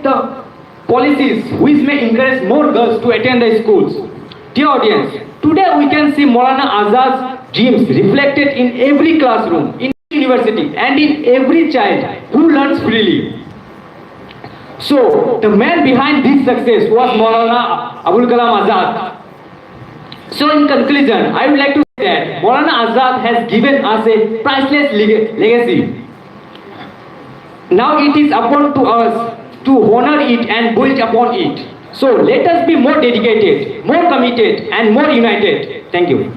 the policies which may encourage more girls to attend the schools. Dear audience, today we can see Maulana Azad's dreams reflected in every classroom, in university and in every child who learns freely. So, the man behind this success was Maulana Abul Kalam Azad. So, in conclusion, I would like to say that Maulana Azad has given us a priceless legacy. Now it is upon to us to honor it and build upon it. So, let us be more dedicated, more committed and more united. Thank you.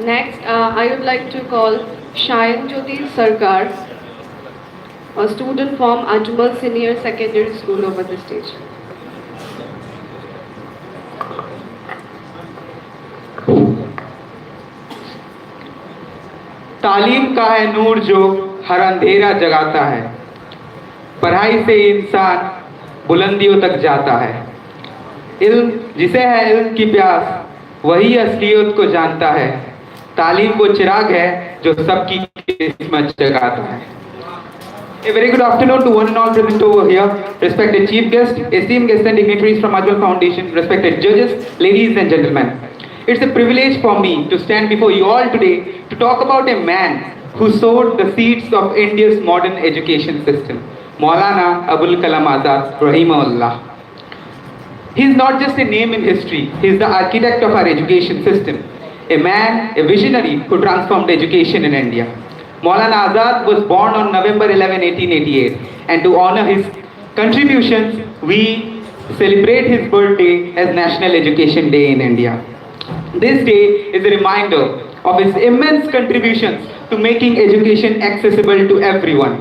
Next, I would like to call Shayan Jyoti Sarkar, a student from Ajmal Senior Secondary School, over the stage. तालीम का है नूर जो हर अंधेरा जगाता है, पढ़ाई से इंसान बुलंदियों तक जाता है। इल्म जिसे है इल्म की प्यास वही असलियत को जानता है, तालीम वो चिराग है जो सबकी किस्मत जगाता है। A very good afternoon to one and all present over here, respected chief guest, esteemed guests and dignitaries from Ajmal Foundation, respected judges, ladies and gentlemen. It's a privilege for me to stand before you all today to talk about a man who sowed the seeds of India's modern education system, Maulana Abul Kalam Azad, Rahimahullah. He is not just a name in history, he is the architect of our education system, a man, a visionary who transformed education in India. Maulana Azad was born on November 11, 1888, and to honor his contributions, we celebrate his birthday as National Education Day in India. This day is a reminder of his immense contributions to making education accessible to everyone.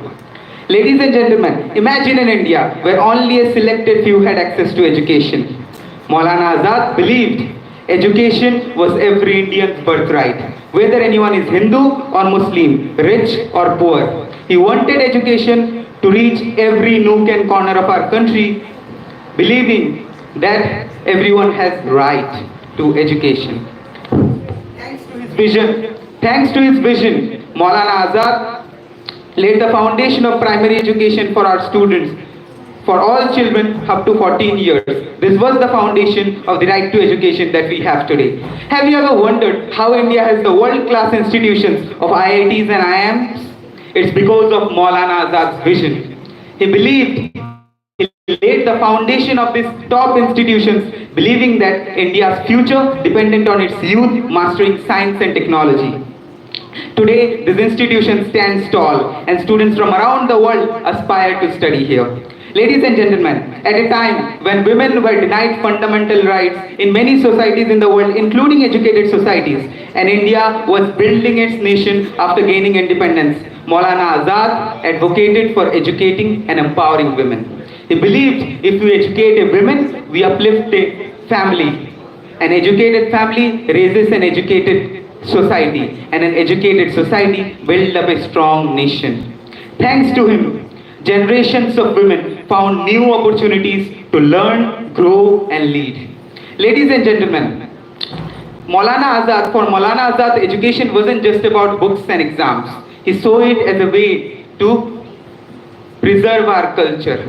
Ladies and gentlemen, imagine an India where only a selected few had access to education. Maulana Azad believed education was every Indian's birthright, whether anyone is Hindu or Muslim, rich or poor. He wanted education to reach every nook and corner of our country, believing that everyone has right to education. Thanks to his vision, Maulana Azad laid the foundation of primary education for our students, for all children up to 14 years. This was the foundation of the right to education that we have today. Have you ever wondered how India has the world-class institutions of IITs and IIMs? It's because of Maulana Azad's vision. He believed, he laid the foundation of these top institutions, believing that India's future depended on its youth mastering science and technology. Today, these institutions stand tall and students from around the world aspire to study here. Ladies and gentlemen, at a time when women were denied fundamental rights in many societies in the world, including educated societies, and India was building its nation after gaining independence, Maulana Azad advocated for educating and empowering women. He believed if we educate a woman, we uplift a family. An educated family raises an educated society, and an educated society builds up a strong nation. Thanks to him, generations of women found new opportunities to learn, grow and lead. Ladies and gentlemen, for Maulana Azad, education wasn't just about books and exams. He saw it as a way to preserve our culture.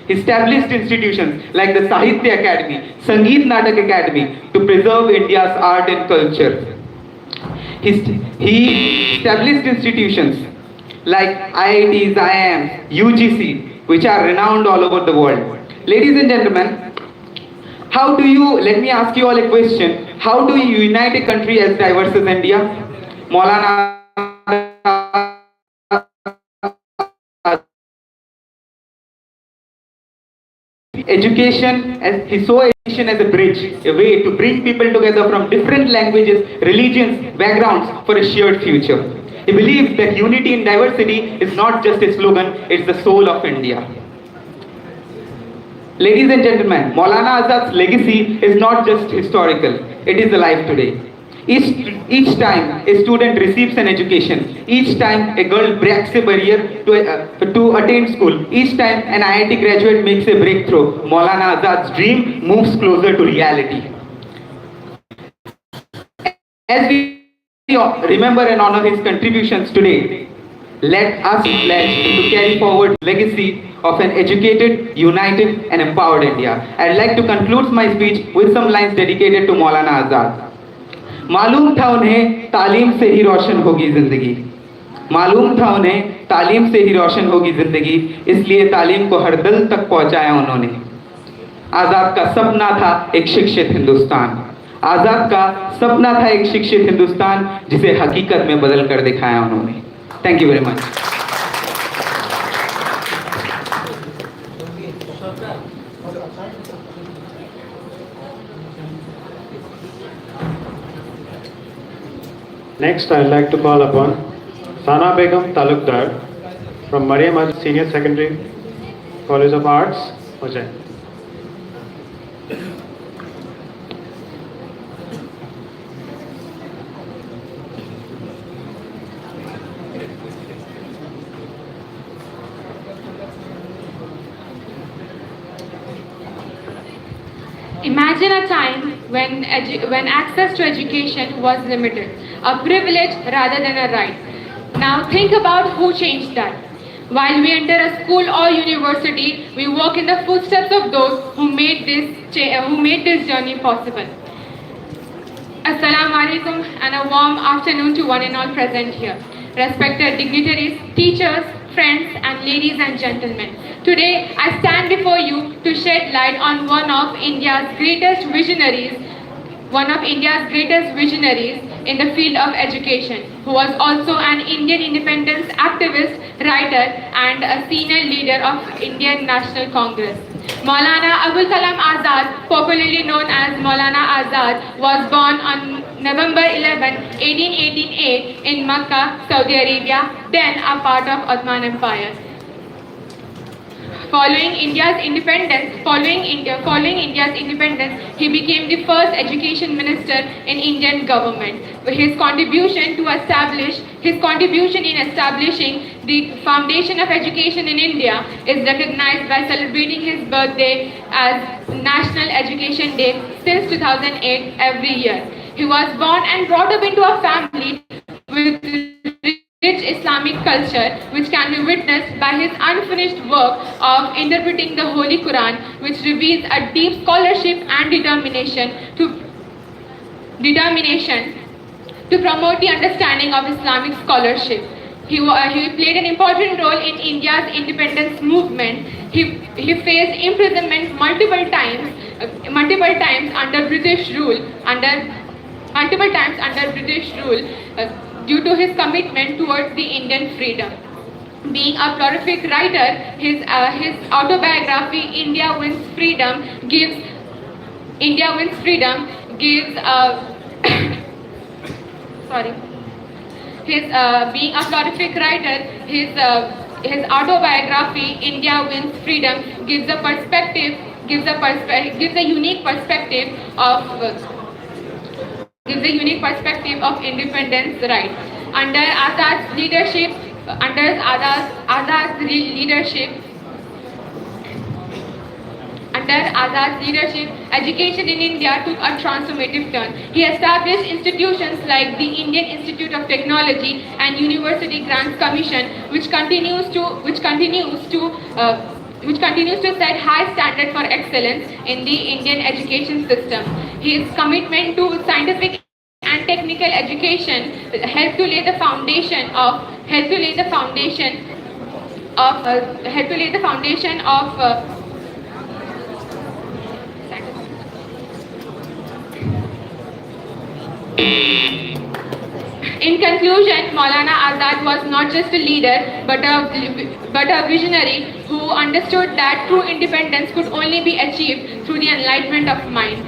He established institutions like the Sahitya Academy, Sangeet Natak Academy to preserve India's art and culture. He established institutions like IITs, IIMs, UGC, which are renowned all over the world. Ladies and gentlemen, let me ask you all a question. How do you unite a country as diverse as India? Maulana he saw education as a bridge, a way to bring people together from different languages, religions, backgrounds for a shared future. He believed that unity in diversity is not just a slogan, it's the soul of India. Ladies and gentlemen, Maulana Azad's legacy is not just historical, it is alive today. Each time a student receives an education, each time a girl breaks a barrier to attain school, each time an IIT graduate makes a breakthrough, Maulana Azad's dream moves closer to reality. As we remember and honor his contributions today, let us pledge to carry forward the legacy of an educated, united and empowered India. I'd like to conclude my speech with some lines dedicated to Maulana Azad. मालूम था उन्हें तालीम से ही रोशन होगी जिंदगी, मालूम था उन्हें तालीम से ही रोशन होगी जिंदगी, इसलिए तालीम को हर दिल तक पहुंचाया उन्होंने। आज़ाद का सपना था एक शिक्षित हिंदुस्तान, आज़ाद का सपना था एक शिक्षित हिंदुस्तान, जिसे हकीकत में बदल कर दिखाया उन्होंने। Thank you very much. Next, I'd like to call upon Sana Begum Talukdar from Mariam Senior Secondary College of Arts, Hojai. Imagine a time when access to education was limited, a privilege rather than a right. Now think about who changed that. While we enter a school or university, we walk in the footsteps of those who made this journey possible. Assalamu alaikum and a warm afternoon to one and all present here. Respected dignitaries, teachers, friends and ladies and gentlemen. Today I stand before you to shed light on one of India's greatest visionaries in the field of education, who was also an Indian independence activist, writer and a senior leader of Indian National Congress. Maulana Abul Kalam Azad, popularly known as Maulana Azad, was born on November 11, 1888 in Makkah, Saudi Arabia, then a part of Ottoman Empire. Following India's independence, he became the first education minister in Indian government. His contribution in establishing the foundation of education in India is recognized by celebrating his birthday as National Education Day since 2008 every year. He was born and brought up into a family with rich Islamic culture, which can be witnessed by his unfinished work of interpreting the Holy Quran, which reveals a deep scholarship and determination to promote the understanding of Islamic scholarship. He played an important role in India's independence movement. He faced imprisonment multiple times under British rule. Due to his commitment towards the Indian freedom. Being a prolific writer, his autobiography India Wins Freedom gives being a prolific writer, his autobiography India Wins Freedom gives a unique perspective of independence right. Under Azad's leadership, education in India took a transformative turn. He established institutions like the Indian Institute of Technology and University Grants Commission, which continues to set high standard for excellence in the Indian education system. His commitment to scientific and technical education helped to lay the foundation of In conclusion, Maulana Azad was not just a leader but a visionary who understood that true independence could only be achieved through the enlightenment of mind.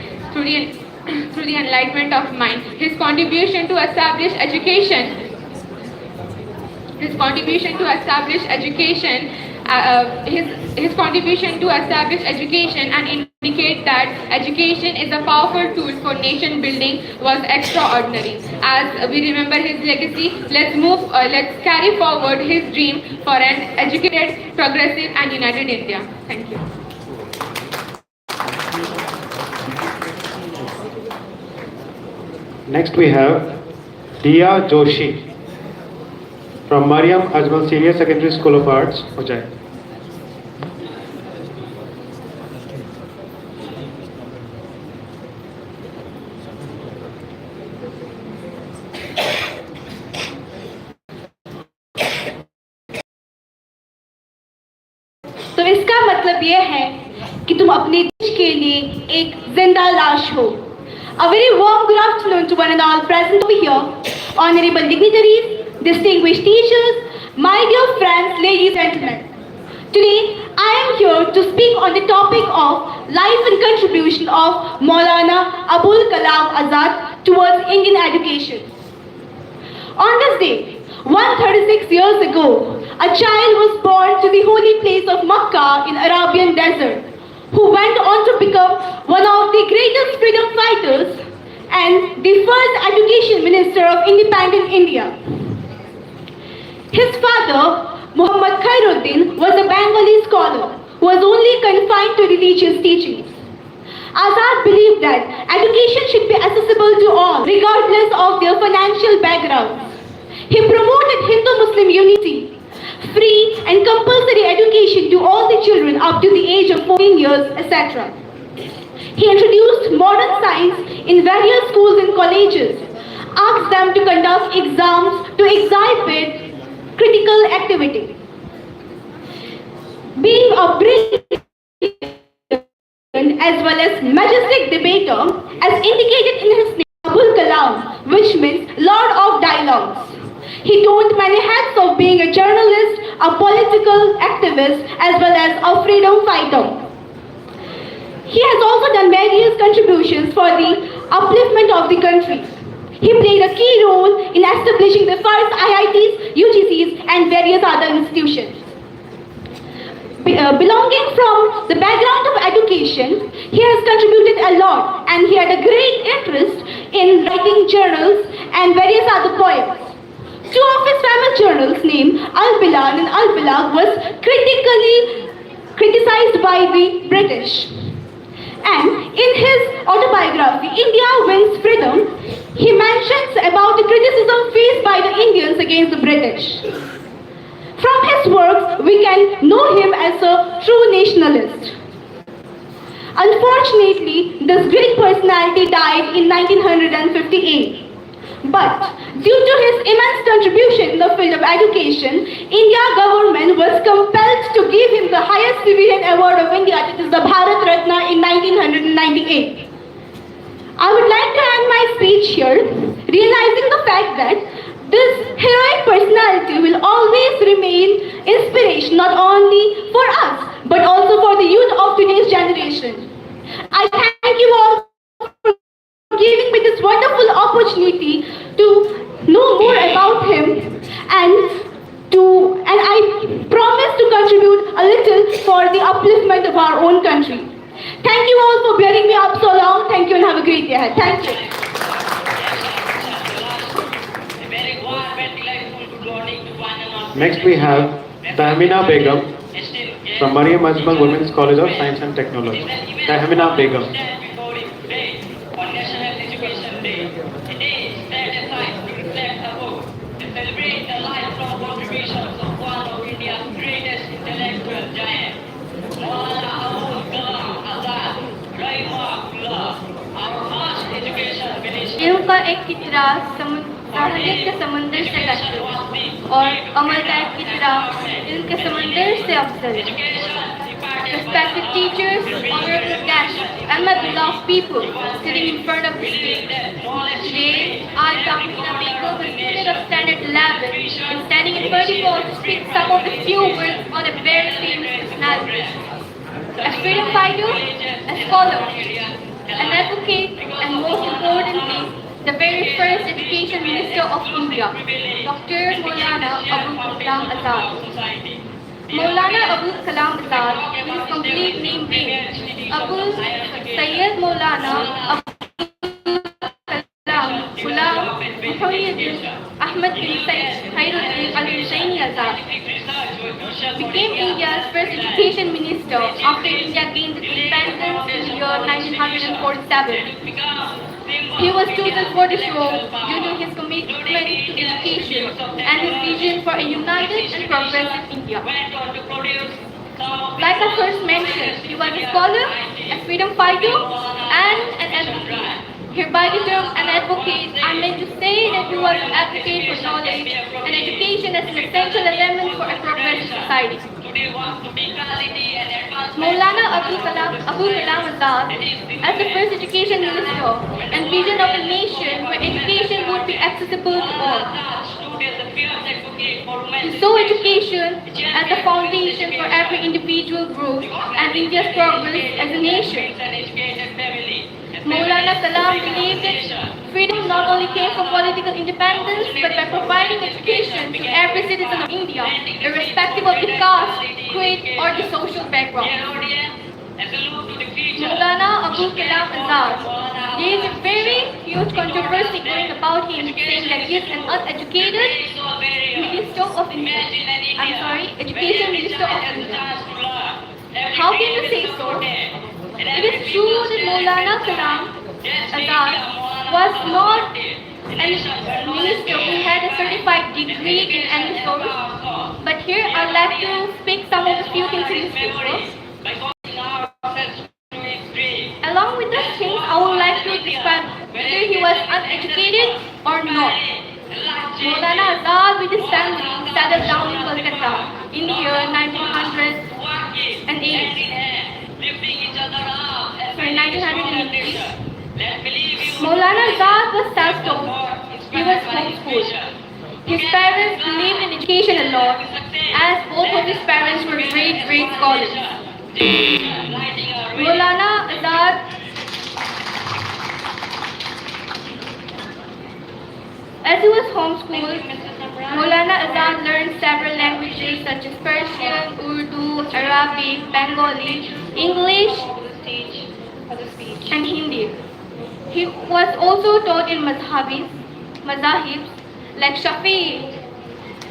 His contribution to establish education and indicate that education is a powerful tool for nation building was extraordinary. As we remember his legacy, let's carry forward his dream for an educated, progressive and united India. Thank you. Next we have Diya Joshi from Mariam Ajmal Senior Secondary School of Arts, Hojai. तो इसका मतलब यह है कि तुम अपने देश के लिए एक जिंदा लाश हो. A very warm good afternoon to one and all present over here, honorable dignitaries, distinguished teachers, my dear friends, ladies and gentlemen. Today, I am here to speak on the topic of life and contribution of Maulana Abul Kalam Azad towards Indian education. On this day, 136 years ago, a child was born to the holy place of Makkah in Arabian desert, who went on to become one of the greatest freedom fighters and the first education minister of independent India. His father, Muhammad Khairuddin, was a Bengali scholar who was only confined to religious teachings. Azad believed that education should be accessible to all, regardless of their financial backgrounds. He promoted Hindu-Muslim unity, free and compulsory education to all the children up to the age of 14 years, etc. He introduced modern science in various schools and colleges, asked them to conduct exams to exhibit critical activity. Being a brilliant as well as majestic debater, as indicated in his name, Abul Kalam, which means Lord of Dialogues. He donned many hats of being a journalist, a political activist, as well as a freedom fighter. He has also done various contributions for the upliftment of the country. He played a key role in establishing the first IITs, UGCs, and various other institutions. Belonging from the background of education, he has contributed a lot, and he had a great interest in writing journals and various other poems. Two of his famous journals named Al-Bilal and Al-Bilagh was critically criticized by the British. And in his autobiography, India Wins Freedom, he mentions about the criticism faced by the Indians against the British. From his works, we can know him as a true nationalist. Unfortunately, this great personality died in 1958. But due to his immense contribution in the field of education, India government was compelled to give him the highest civilian award of India, that is the Bharat Ratna, in 1998. I would like to end my speech here, realizing the fact that this heroic personality will always remain inspiration not only for us, but also for the youth of today's generation. I thank you all for giving me this wonderful opportunity to know more about him, and I promise to contribute a little for the upliftment of our own country. Thank you all for bearing me up so long. Thank you and have a great day ahead. Thank you. Next we have Tahmina Begum from Mariam Ajmal Women's College of Science and Technology. Tahmina Begum. इल्म का एक कितरा साहित्यत के समंदर से बेहतर और अमल का एक कितरा इल्म के समंदर से Afzal. Respected teachers, honorable guests, and my beloved people sitting in front of the stage. Today, I, Tahmina Begum, a student of Standard 11, am standing in front of you all to speak some of the few words on a very famous personality. A freedom fighter, a scholar, an advocate, and most importantly, the very first education minister of India, Dr. Maulana Abul Kalam Azad. Maulana Abul Kalam Azad, with his complete name being Abul Sayyid Maulana Abul Kalam Ghulam Muhyiddin Ahmad bin Sayyid Khairuddin Al-Hussaini Azad, became India's first education minister after India gained its independence in the year 1947. He was chosen for this role due to his commitment to education and his vision for a united and progressive India. Like I first mentioned, he was a scholar, a freedom fighter, and an advocate. Hereby the term an advocate, I meant to say that he was an advocate for knowledge and education as an essential element for a progressive society. Maulana Abul Kalam Azad, as the first education minister, envisioned of a nation where education would be accessible to all. He saw education as the foundation for every individual growth and India's progress as a nation. Maulana Kalam believed that freedom not only came from political independence, but by providing education to every citizen of India, irrespective of the caste, creed, or the social background. Maulana Abul Kalam Azad, there is a very huge controversy going about him saying that he is an uneducated Minister of India. I'm sorry, Education Minister of India. How can you say so? It is true that Maulana Kalam Azad was not a minister who had a certified degree in any sort, but here I'd like to speak some of the few things in his favor. Along with those things, I would like to describe whether he was uneducated or not. Maulana Azad with his family settled down in Kolkata in the year 1908. Maulana Azad was self-taught. He was homeschooled. His parents believed in education a lot, as both of his parents were great scholars. Maulana Azad, as he was homeschooled, Maulana Azad learned several languages such as Persian, Urdu, Arabic, Bengali, English, and Hindi. He was also taught in mazahibs like Shafi'i,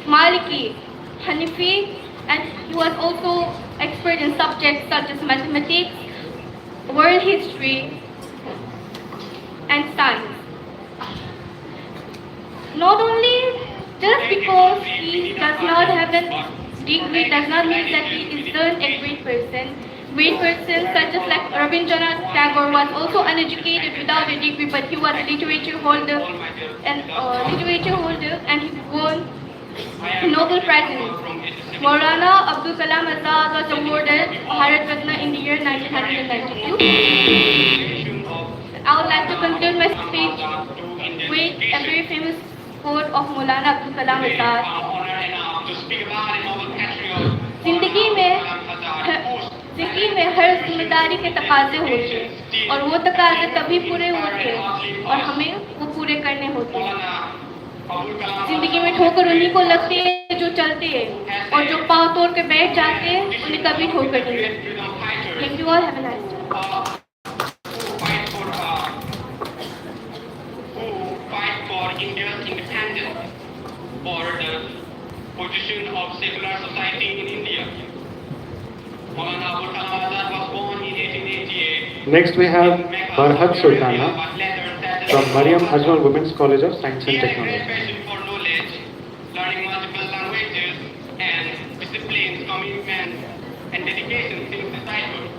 Maliki, Hanafi, and he was also expert in subjects such as mathematics, world history, and science. Not only just because he does not have a degree does not mean that he isn't a great person. Great persons such as like Rabindranath Tagore was also uneducated without a degree, but he was a literature holder and he won a Nobel Prize in it. Maulana Abdul Kalam Azad was awarded Bharat Ratna in the year 1992. I would like to conclude my speech with a very famous quote of Maulana Abdul Kalam Azad. जिंदगी में हर जिम्मेदारी के तकाजे होते हैं और वो तकाजे तभी पूरे होते हैं और हमें वो पूरे करने होते हैं। जिंदगी में ठोकर उन्हीं को लगती है जो चलते हैं और जो पाँव तोड़ के बैठ जाते हैं उन्हें कभी ठोकर नहीं लगती। Thank you all. Have a nice day. Fight for India's independence or the position of secular society in India. Maulana Abul Kalam Azad was born in 1888. Next we have Barhat Sultana from Mariam Ajmal Women's College of Science and He had a Technology. great passion for knowledge, learning multiple languages, and disciplines, commitment, and dedication since his childhood.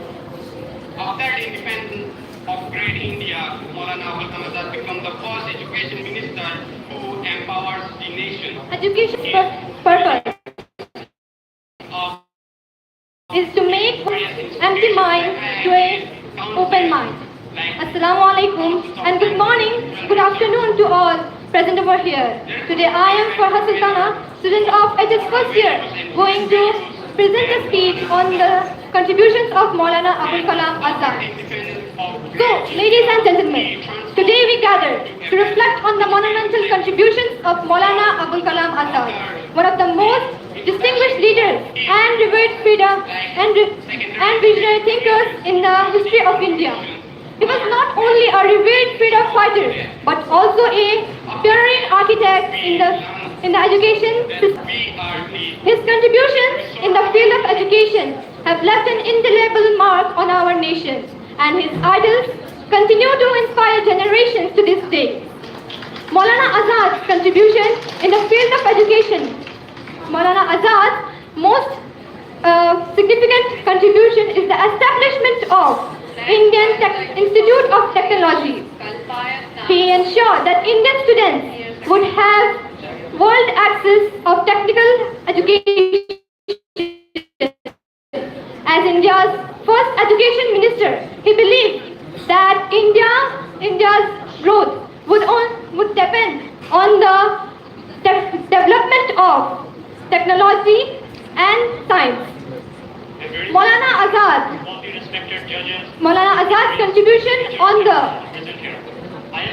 After the independence of great India, Maulana Abul Kalam Azad became the first education minister who empowers the nation. Education's purpose is to make empty mind to an open mind. Assalamu alaikum and good morning, good afternoon to all present over here. Today I am Farhat Sultana, student of HS first year, going to present a speech on the contributions of Maulana Abul Kalam Azad. So, ladies and gentlemen, today we gather to reflect on the monumental contributions of Maulana Abul Kalam Azad, one of the most distinguished leaders and revered freedom and visionary thinkers in the history of India. He was not only a revered freedom fighter, but also a pioneering architect in the education system. His contributions in the field of education have left an indelible mark on our nation, and his ideals continue to inspire generations to this day. Maulana Azad's contribution in the field of education. Maulana Azad's most significant contribution is the establishment of Indian Institute of Technology. He ensured that Indian students would have world access of technical education. As India's first education minister, he believed that India's growth would depend on the development of technology and science. Maulana Azad's contribution on the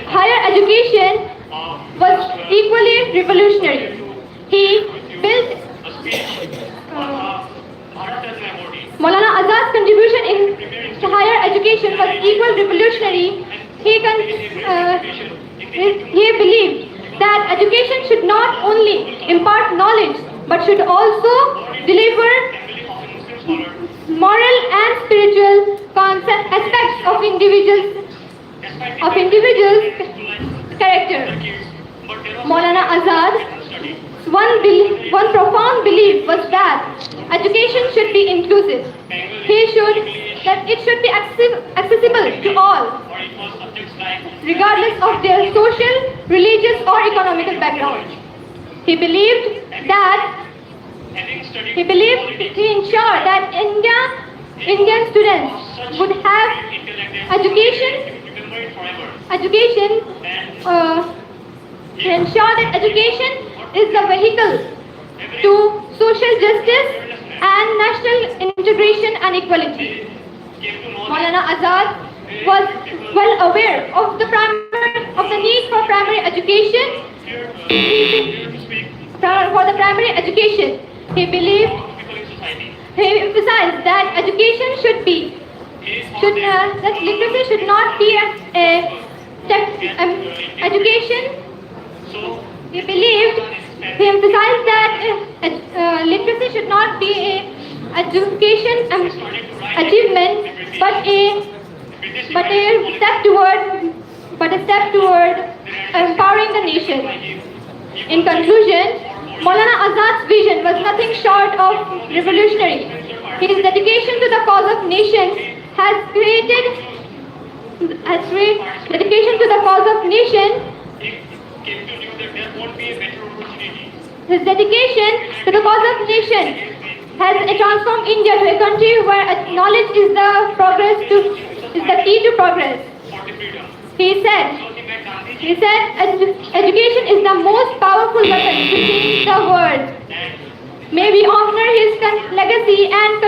higher education was equally revolutionary. He built Maulana Azad's contribution in higher education was equally revolutionary. He believed that education should not only impart knowledge but should also deliver moral and spiritual aspects of individuals' character. Maulana Azad's one profound belief was that education should be inclusive. It should be accessible to all, regardless of their social, religious, or economical background. He ensured that Indian students would have he ensured that education is the vehicle to social justice and national integration and equality. Maulana Azad was well aware of the need for primary education. He emphasized that education that literacy should not be education. He emphasized that literacy should not be an education achievement, but a step toward empowering the nation. In conclusion, Maulana Azad's vision was nothing short of revolutionary. His dedication to the cause of nation has transformed India to a country where knowledge is the key to progress. He said, education is the most powerful weapon to change the world. May we honor his legacy and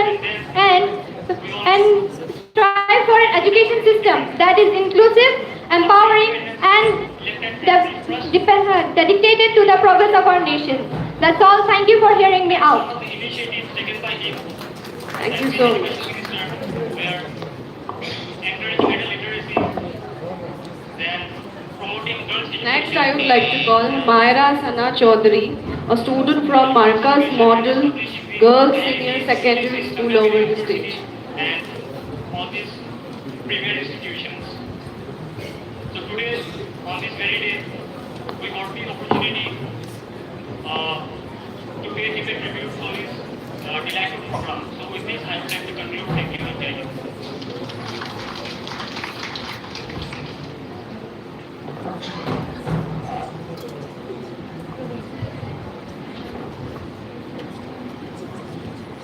strive for an education system that is inclusive, empowering, and dedicated to the progress of our nation. That's all. Thank you for hearing me out. Thank you so much. Next, I would like to call Myra Sana Chaudhary, a student from Marcus Model Girls Senior Secondary School over the stage. And all these premier institutions. So today, on this very day, we got the opportunity to pay him a tribute for his delightful program. So with this, I would like to conclude. Thank you. Thank you.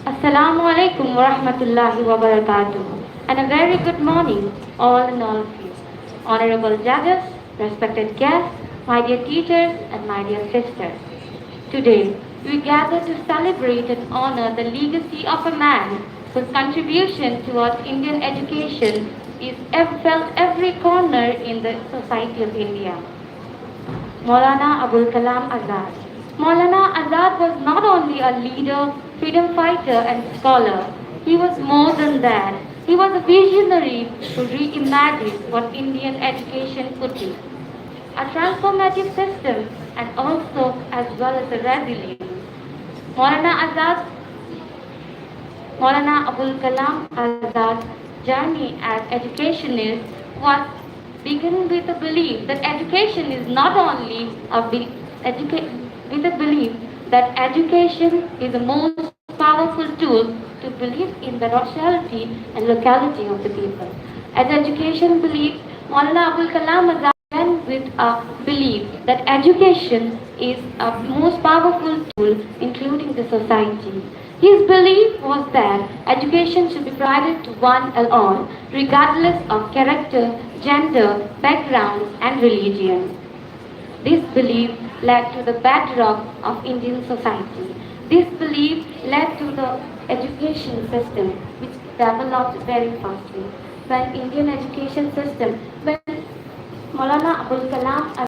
Assalamu alaikum wa rahmatullahi wa barakatuh, and a very good morning all and all of you. Honorable judges, respected guests, my dear teachers and my dear sisters. Today, we gather to celebrate and honor the legacy of a man whose contribution towards Indian education is felt every corner in the society of India. Maulana Abul Kalam Azad. Maulana Azad was not only a leader, freedom fighter and scholar. He was more than that. He was a visionary who reimagined what Indian education could be. A transformative system and also as well as a resilience. Maulana Abul Kalam Azad's journey as educationist was begun with the belief that education is not only with a belief that education is the most powerful tool to believe in the rationality and locality of the people. As education belief, Maulana Abul Kalam Azad began with a belief that education is a most powerful tool including the society. His belief was that education should be provided to one and all, regardless of character, gender, background, and religion. This belief led to the bedrock of Indian society. This belief led to the education system, which developed very fastly. When Indian education system, when Maulana Abul Kalam